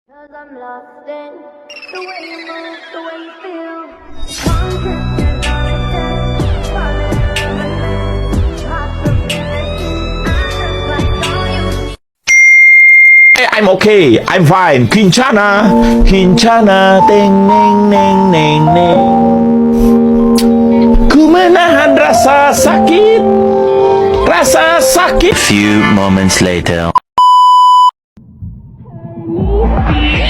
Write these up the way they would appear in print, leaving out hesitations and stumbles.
'Cause I'm lost in the way you move, the way you feel. One kiss and all it takes, falling in love again. Possibility, I just like all you need. Hey, I'm okay, I'm fine. Kincana, Kincana, teng neng neng neng neng. Ku menahan rasa sakit, rasa sakit. Few moments later.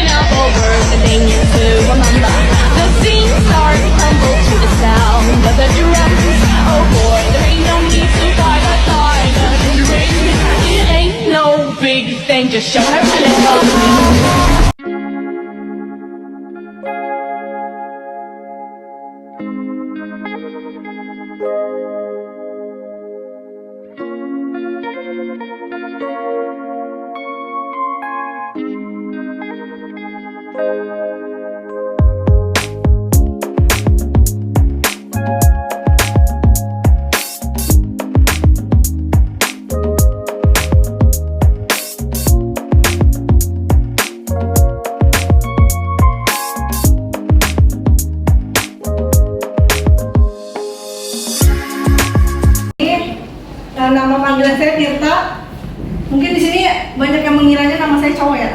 Up over the thing to remember. The scene starts to tumble to the sound of the drums. Oh boy, there ain't no need to fight a side. It ain't no big thing, just show her to live. Nama panggilan saya Tirta. Mungkin di sini banyak yang mengiranya nama saya cowok ya?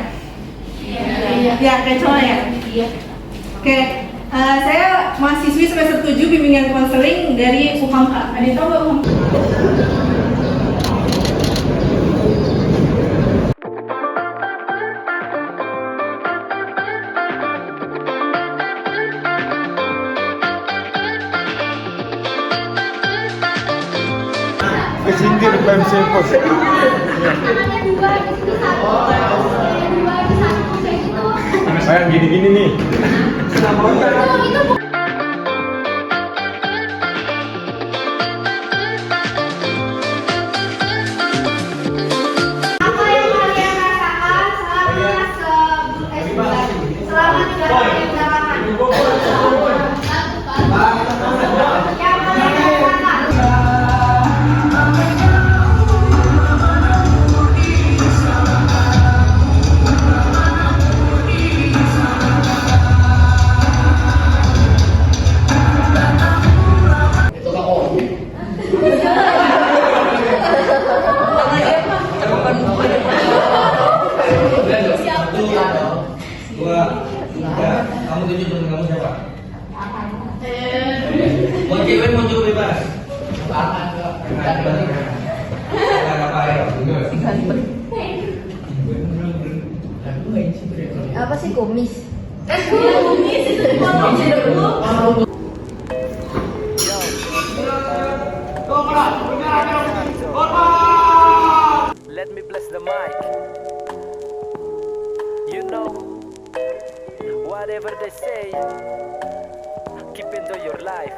Iya. Ya, kayak cowok ya? Iya. Oke, saya mahasiswi semester 7 bimbingan konseling dari UHAMKA. Ada yang tahu nggak UHAMKA? Kesindir pensil pos. Saya gini-gini nih. Apa yang kalian rasakan selama 3 hari perjalanan? Yang kalian rasakan? Kamu tunjuk temen kamu siapa? Mau cewek mau cowok bebas? Apa sih kumis? Kumis itu dipotong dulu. Let me bless the mic. You know, whatever they say, keep into your life.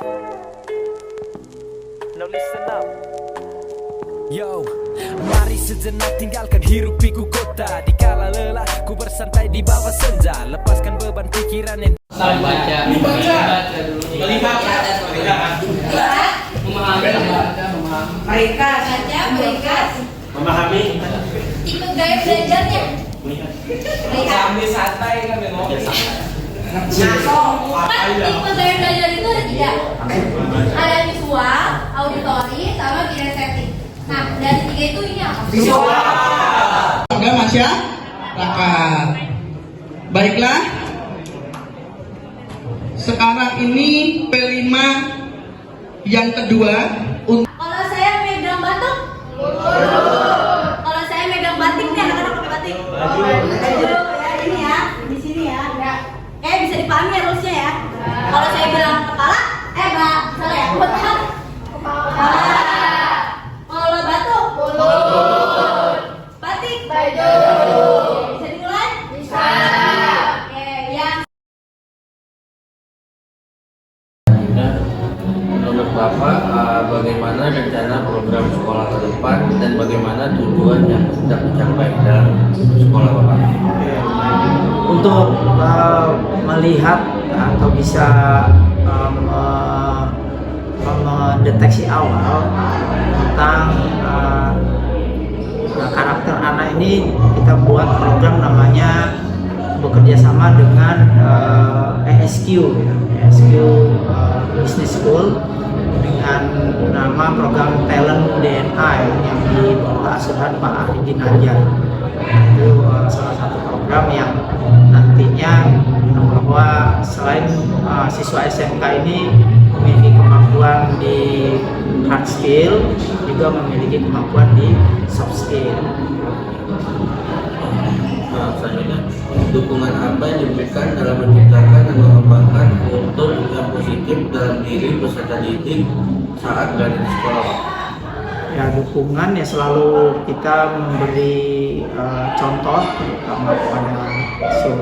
Now listen up. Yo, mari sejenak tinggalkan hiruk pikuk kota. Dikala lelah, ku bersantai di bawah senja. Lepaskan beban pikiran yang Saling baca. Dibaca dulu. Melihat. Memahami. Mereka Memahami. Ikut gaya belajarnya. Sambil santai kan memang. Kan tipe gaya belajar itu ada 3. Ada visual, auditori, sama kinestetik. Nah, dari 3 itu ini apa? Oke, masyarakat. Baiklah. Sekarang ini P5 yang kedua untuk Kalau saya megang batuk, kalau saya megang batik nih, anak-anak pakai batik. Baju ya, ini ya, di sini ya. Bisa dipahami ya rules-nya ya. Kalau saya bilang kepala, enggak, salah ya. Kepala. Kalau batuk, mulut. Batik, baju. Bisa dimulai? Bisa. Oke, yang Menurut Bapak, bagaimana rencana program sekolah ke depan dan bagaimana tujuan yang sedang dicapai dalam sekolah Bapak? Untuk melihat atau bisa mendeteksi awal tentang karakter anak ini, kita buat program namanya bekerja sama dengan ESQ, ya, ESQ Business School dengan nama program Talent DNA yang di bawah asuhan Pak Aridin Anjar. Itu salah satu program yang nantinya bahwa selain siswa SMK ini memiliki kemampuan di hard skill, juga memiliki kemampuan di soft skill. Nah, selanjutnya, dukungan apa yang diberikan dalam menciptakan dan mengembangkan kultur yang positif dalam diri peserta didik saat berada di sekolah? Ya, dukungan ya selalu kita memberi contoh terutama kepada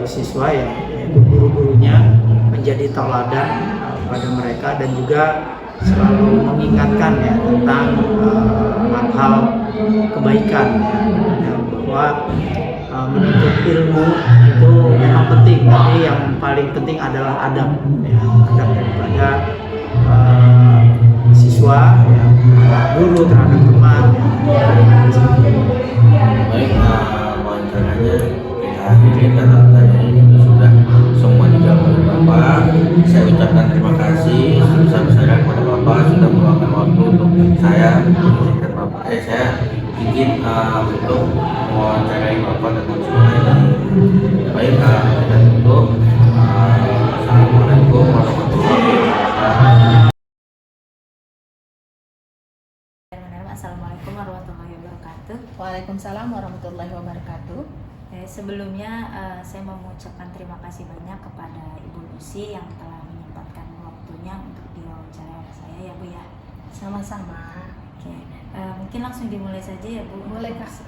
siswa ya, yaitu guru-gurunya menjadi tauladan pada mereka, dan juga selalu mengingatkan ya tentang hal-hal kebaikan ya, bahwa menuntut ilmu itu memang penting, tapi yang paling penting adalah adab ya, adab daripada siswa ya, terhadap guru, terhadap teman ya. Baik, wawancaranya kita akhiri karena tadi sudah semua dijawab oleh Bapak. Saya ucapkan terima kasih sebesar-besarnya kepada Bapak sudah meluangkan waktu untuk saya mengizinkan Bapak. Saya izin untuk mewawancarai Bapak dan konsumen ini. Baik, kita tutup. Assalamualaikum warahmatullahi wabarakatuh. Assalamualaikum warahmatullahi wabarakatuh. Waalaikumsalam warahmatullahi wabarakatuh. Sebelumnya saya mau mengucapkan terima kasih banyak kepada Ibu Lucy yang telah menyempatkan waktunya untuk diwawancara oleh saya ya Bu ya. Sama-sama. Oke, mungkin langsung dimulai saja ya Bu. Boleh, Kak.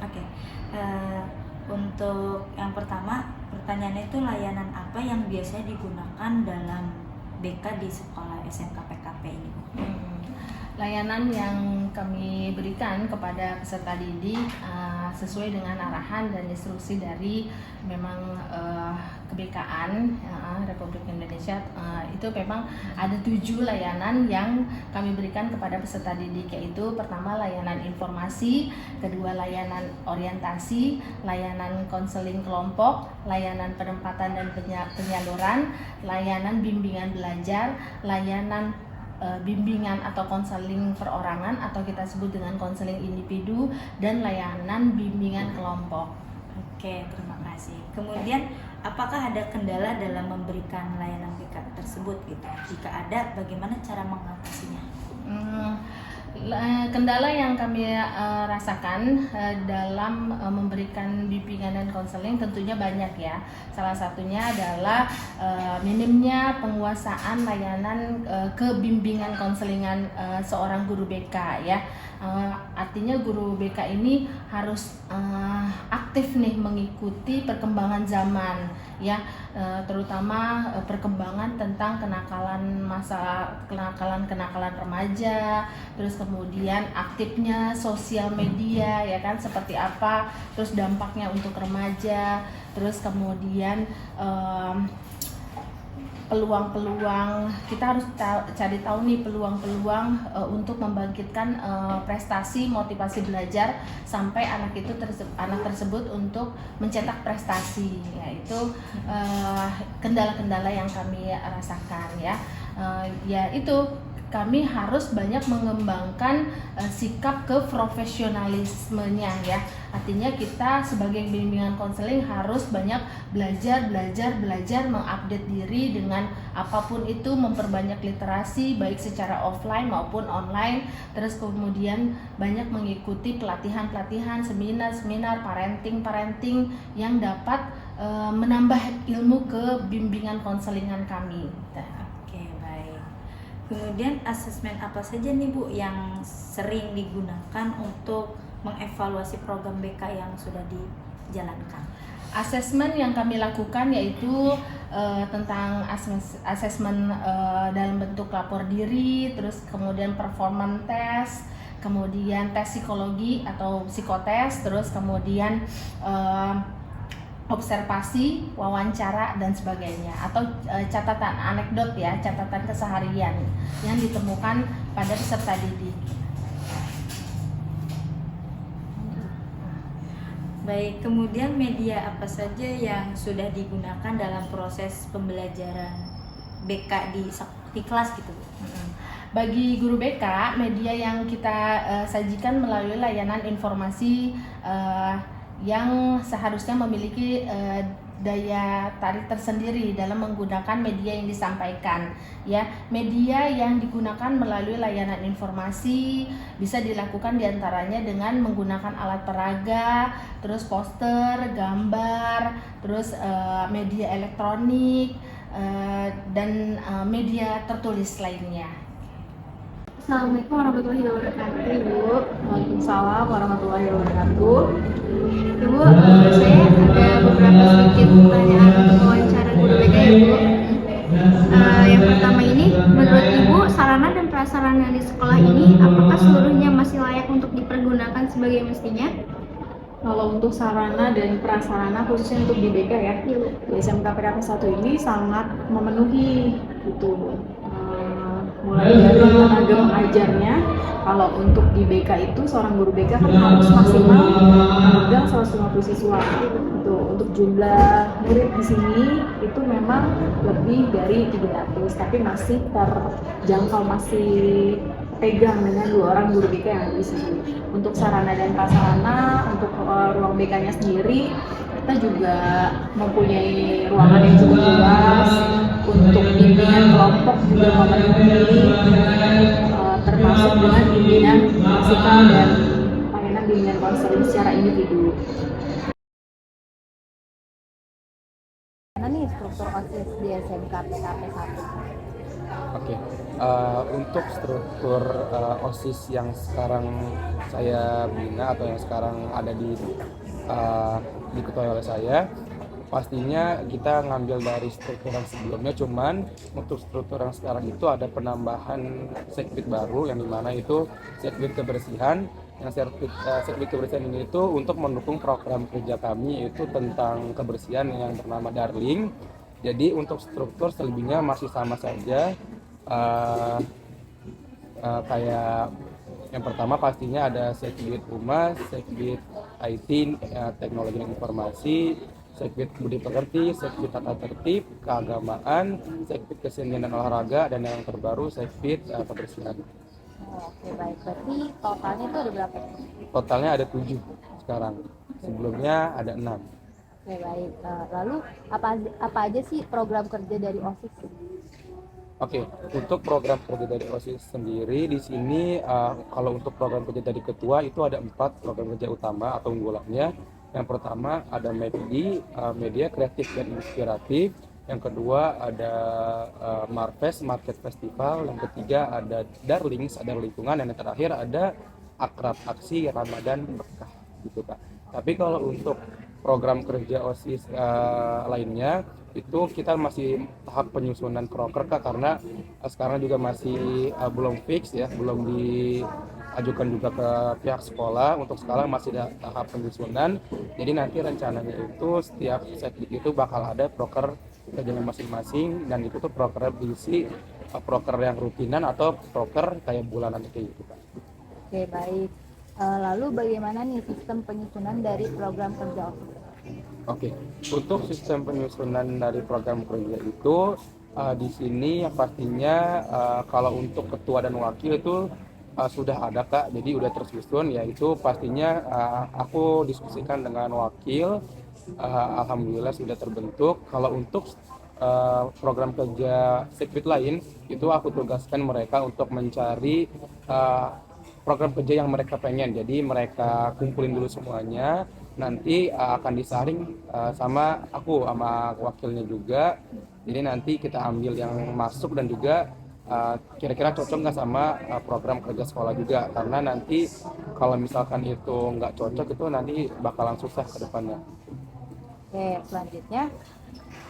Oke, untuk yang pertama pertanyaannya itu layanan apa yang biasanya digunakan dalam BK di sekolah SMK PKP ini Bu? Layanan yang kami berikan kepada peserta didik sesuai dengan arahan dan instruksi dari memang kebekaan Republik Indonesia, itu memang ada 7 layanan yang kami berikan kepada peserta didik, yaitu pertama layanan informasi, kedua layanan orientasi, layanan konseling kelompok, layanan penempatan dan penyaluran, layanan bimbingan belajar, layanan bimbingan atau konseling perorangan atau kita sebut dengan konseling individu, dan layanan bimbingan kelompok. Oke, terima kasih. Kemudian apakah ada kendala dalam memberikan layanan BK tersebut gitu? Jika ada, bagaimana cara mengatasinya? Kendala yang kami rasakan dalam memberikan bimbingan dan konseling tentunya banyak ya. Salah satunya adalah minimnya penguasaan layanan kebimbingan konselingan seorang guru BK ya. Artinya guru BK ini harus aktif nih mengikuti perkembangan zaman ya, terutama perkembangan tentang kenakalan remaja, terus kemudian aktifnya sosial media ya kan seperti apa, terus dampaknya untuk remaja, terus kemudian peluang-peluang, kita harus cari tahu nih peluang-peluang untuk membangkitkan prestasi, motivasi belajar sampai anak tersebut untuk mencetak prestasi. Yaitu kendala-kendala yang kami rasakan ya. Yaitu kami harus banyak mengembangkan sikap keprofesionalismenya ya. Artinya kita sebagai bimbingan konseling harus banyak belajar, mengupdate diri dengan apapun itu, memperbanyak literasi baik secara offline maupun online. Terus kemudian banyak mengikuti pelatihan-pelatihan, seminar-seminar, parenting yang dapat menambah ilmu ke bimbingan konselingan kami. Kemudian asesmen apa saja nih Bu yang sering digunakan untuk mengevaluasi program BK yang sudah dijalankan? Asesmen yang kami lakukan yaitu tentang asesmen dalam bentuk lapor diri, terus kemudian performance test, kemudian tes psikologi atau psikotes, terus kemudian observasi, wawancara, dan sebagainya, atau catatan anekdot ya, catatan keseharian yang ditemukan pada peserta didik. Baik, kemudian media apa saja yang sudah digunakan dalam proses pembelajaran BK di kelas gitu, Bu? Bagi guru BK, media yang kita sajikan melalui layanan informasi yang seharusnya memiliki daya tarik tersendiri dalam menggunakan media yang disampaikan. Ya, media yang digunakan melalui layanan informasi bisa dilakukan diantaranya dengan menggunakan alat peraga, terus poster, gambar, terus media elektronik dan media tertulis lainnya. Assalamualaikum warahmatullahi wabarakatuh, Ibu. Waalaikumsalam warahmatullahi wabarakatuh. Ibu, saya ada beberapa sedikit pertanyaan untuk wawancara guru BK ya, Bu. Yang pertama ini, menurut Ibu, sarana dan prasarana di sekolah ini apakah seluruhnya masih layak untuk dipergunakan sebagai mestinya? Kalau untuk sarana dan prasarana khususnya untuk di BK ya, di SMK PKP 1 ini sangat memenuhi gitu. Mulai dari tenaga pengajarnya, kalau untuk di BK itu seorang guru BK kan harus maksimal memegang 150 siswa. Gitu. Untuk jumlah murid di sini itu memang lebih dari 300, tapi masih terjangkau, masih pegang dengan 2 orang guru BK yang ada di sini. Untuk sarana dan prasarana, untuk ruang BK-nya sendiri, kita juga mempunyai ruangan yang cukup luas. Untuk bimbingan kelompok juga memenuhi, termasuk dengan bimbingan musikal dan layanan bimbingan konseling secara individu. Mana nih struktur OSIS di SMK PKP 1? Oke, untuk struktur OSIS yang sekarang saya bina atau yang sekarang ada diketuai oleh saya, pastinya kita ngambil dari struktur yang sebelumnya, cuman untuk struktur yang sekarang itu ada penambahan sekbid baru yang dimana itu sekbid kebersihan. Yang sekbid kebersihan ini itu untuk mendukung program kerja kami, yaitu tentang kebersihan yang bernama Darling. Jadi untuk struktur selebihnya masih sama saja, kayak yang pertama pastinya ada sekbid humas, sekbid IT, teknologi dan informasi, sekbid budi pekerti, sekbid tata tertib, keagamaan, sekbid kesenian dan olahraga, dan yang terbaru sekbid kebersihan. Oke, baik. Berarti totalnya itu ada berapa? Totalnya ada 7 sekarang. Sebelumnya ada 6. Oke, baik. Lalu apa aja sih program kerja dari OSIS? Oke, untuk program kerja dari OSIS sendiri di sini, kalau untuk program kerja dari ketua itu ada 4 program kerja utama atau unggulannya. Yang pertama ada media kreatif dan inspiratif. Yang kedua ada Marfest, Market Festival. Yang ketiga ada Darling, sadar lingkungan. Dan yang terakhir ada Akrab, Aksi Ramadan Berkah, gitu Kak. Tapi kalau untuk program kerja OSIS lainnya itu kita masih tahap penyusunan proker Kak, karena sekarang juga masih belum fix ya, belum diajukan juga ke pihak sekolah. Untuk sekarang masih tahap penyusunan. Jadi nanti rencananya itu setiap sekbid itu bakal ada proker kerjanya masing-masing, dan itu tuh proker berisi proker yang rutinan atau proker kayak bulanan kayak gitu Kak. Oke, baik. Lalu bagaimana nih sistem penyusunan dari program kerja OSIS? Oke, untuk sistem penyusunan dari program kerja itu di sini yang pastinya kalau untuk ketua dan wakil itu sudah ada Kak, jadi udah tersusun, yaitu pastinya aku diskusikan dengan wakil, alhamdulillah sudah terbentuk. Kalau untuk program kerja sekbid lain itu aku tugaskan mereka untuk mencari program kerja yang mereka pengen, jadi mereka kumpulin dulu semuanya, nanti akan disaring sama aku sama wakilnya juga. Jadi nanti kita ambil yang masuk dan juga kira-kira cocok nggak sama program kerja sekolah juga, karena nanti kalau misalkan itu nggak cocok itu nanti bakalan susah ke depannya. Oke, selanjutnya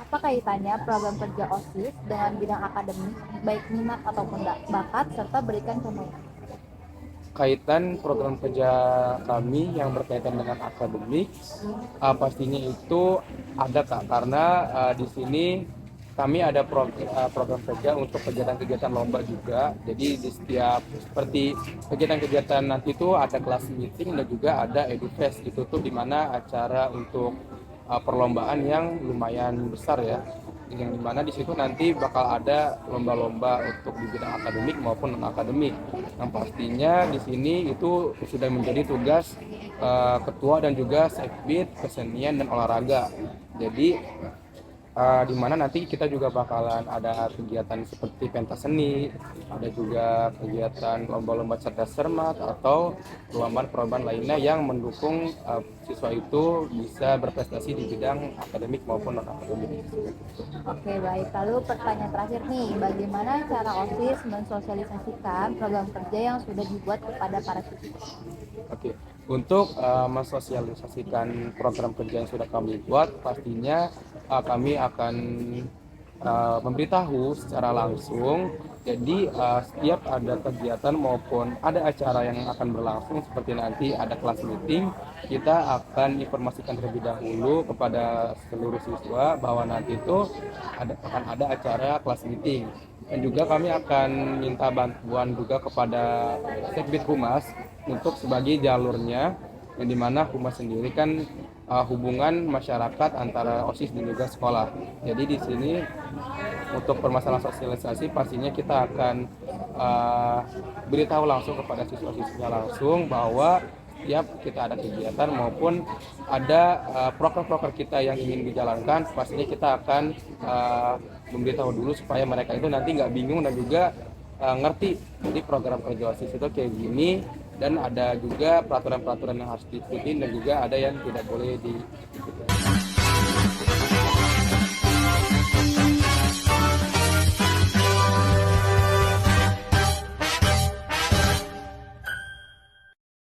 apa kaitannya program kerja OSIS dengan bidang akademik, baik minat ataupun bakat, serta berikan contohnya? Kaitan program kerja kami yang berkaitan dengan akademik pastinya itu ada Kak, karena di sini kami ada program kerja untuk kegiatan-kegiatan lomba juga. Jadi di setiap seperti kegiatan-kegiatan nanti itu ada kelas meeting dan juga ada edufest, itu tuh dimana acara untuk perlombaan yang lumayan besar ya, yang dimana di situ nanti bakal ada lomba-lomba untuk di bidang akademik maupun non akademik. Yang pastinya di sini itu sudah menjadi tugas ketua dan juga sekbid kesenian dan olahraga. Jadi di mana nanti kita juga bakalan ada kegiatan seperti pentas seni, ada juga kegiatan lomba-lomba cerdas cermat atau perlombaan-perlombaan lainnya yang mendukung siswa itu bisa berprestasi di bidang akademik maupun non akademik. Oke, baik. Lalu pertanyaan terakhir nih, bagaimana cara OSIS mensosialisasikan program kerja yang sudah dibuat kepada para siswa? Oke, untuk mensosialisasikan program kerja yang sudah kami buat, pastinya kami akan memberitahu secara langsung. Jadi setiap ada kegiatan maupun ada acara yang akan berlangsung seperti nanti ada kelas meeting, kita akan informasikan terlebih dahulu kepada seluruh siswa bahwa nanti itu akan ada acara kelas meeting. Dan juga kami akan minta bantuan juga kepada Sekbid Humas untuk sebagai jalurnya, yang dimana Humas sendiri kan hubungan masyarakat antara OSIS dan juga sekolah. Jadi di sini untuk permasalahan sosialisasi pastinya kita akan beritahu langsung kepada siswa-siswa langsung bahwa setiap kita ada kegiatan maupun ada proker-proker kita yang ingin dijalankan, pastinya kita akan memberitahu dulu supaya mereka itu nanti nggak bingung dan juga ngerti. Jadi program kerja OSIS itu kayak gini, dan ada juga peraturan-peraturan yang harus diikuti dan juga ada yang tidak boleh diikuti.